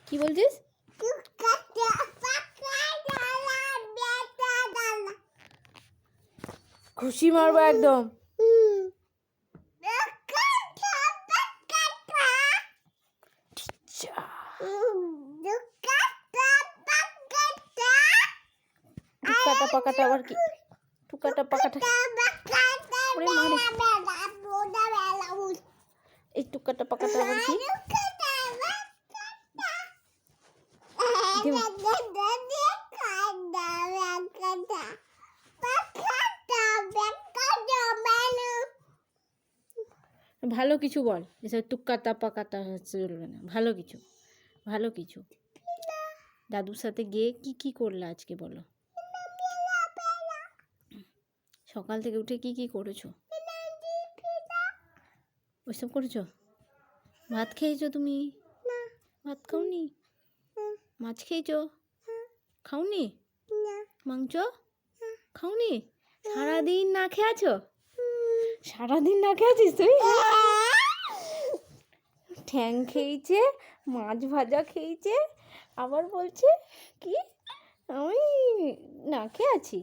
কি বলছিস? খুশি মারবো একদম। টুকাটা পাকাটা আবার কি? টুকাটা পাকাটা এই টুকাটা পাকাটা আবার কি? ভালো কিছু বল, এসব টুকাটা পাকাটা চলবে না। ভালো কিছু, ভালো কিছু। দাদুর সাথে গিয়ে কি কি করলে আজকে বলো? সকাল থেকে উঠে কি কি করেছো? ওইসব করেছো? ভাত খেয়েছো তুমি? ভাত খাওনি? মাছ খেয়েছো? খাওনি? মাংস খাওনি? সারাদিন না খেয়ে আছো? সারাদিন না খেয়ে আছিস তুই? ঠ্যাং খেয়েছে, মাছ ভাজা খেয়েছে, আবার বলছে কি আমি না খেয়ে আছি।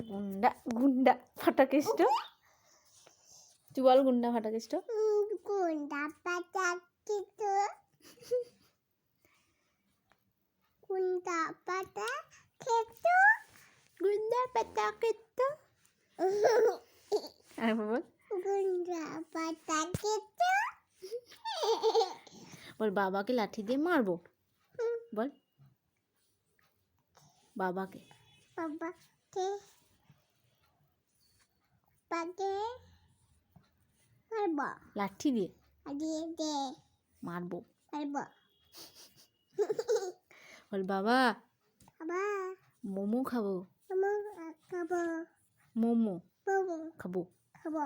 গুন্ডা গুন্ডা ফাটাকেষ্ট। তুই বল গুন্ডা ফাটাকেষ্ট। গুন্ডা ফাটাকেষ্ট, গুন্ডা ফাটাকেষ্ট, গুন্ডা ফাটাকেষ্ট। আর বল গুন্ডা ফাটাকেষ্ট। বল বাবাকে লাঠি দিয়ে মারবো। বল বাবাকে, বাবাকে মারবো লাঠি দিয়ে, মারবো মারবো। বল বাবা, বাবা মোমো খাবো, মোমো খাবো, খাবো খাবো।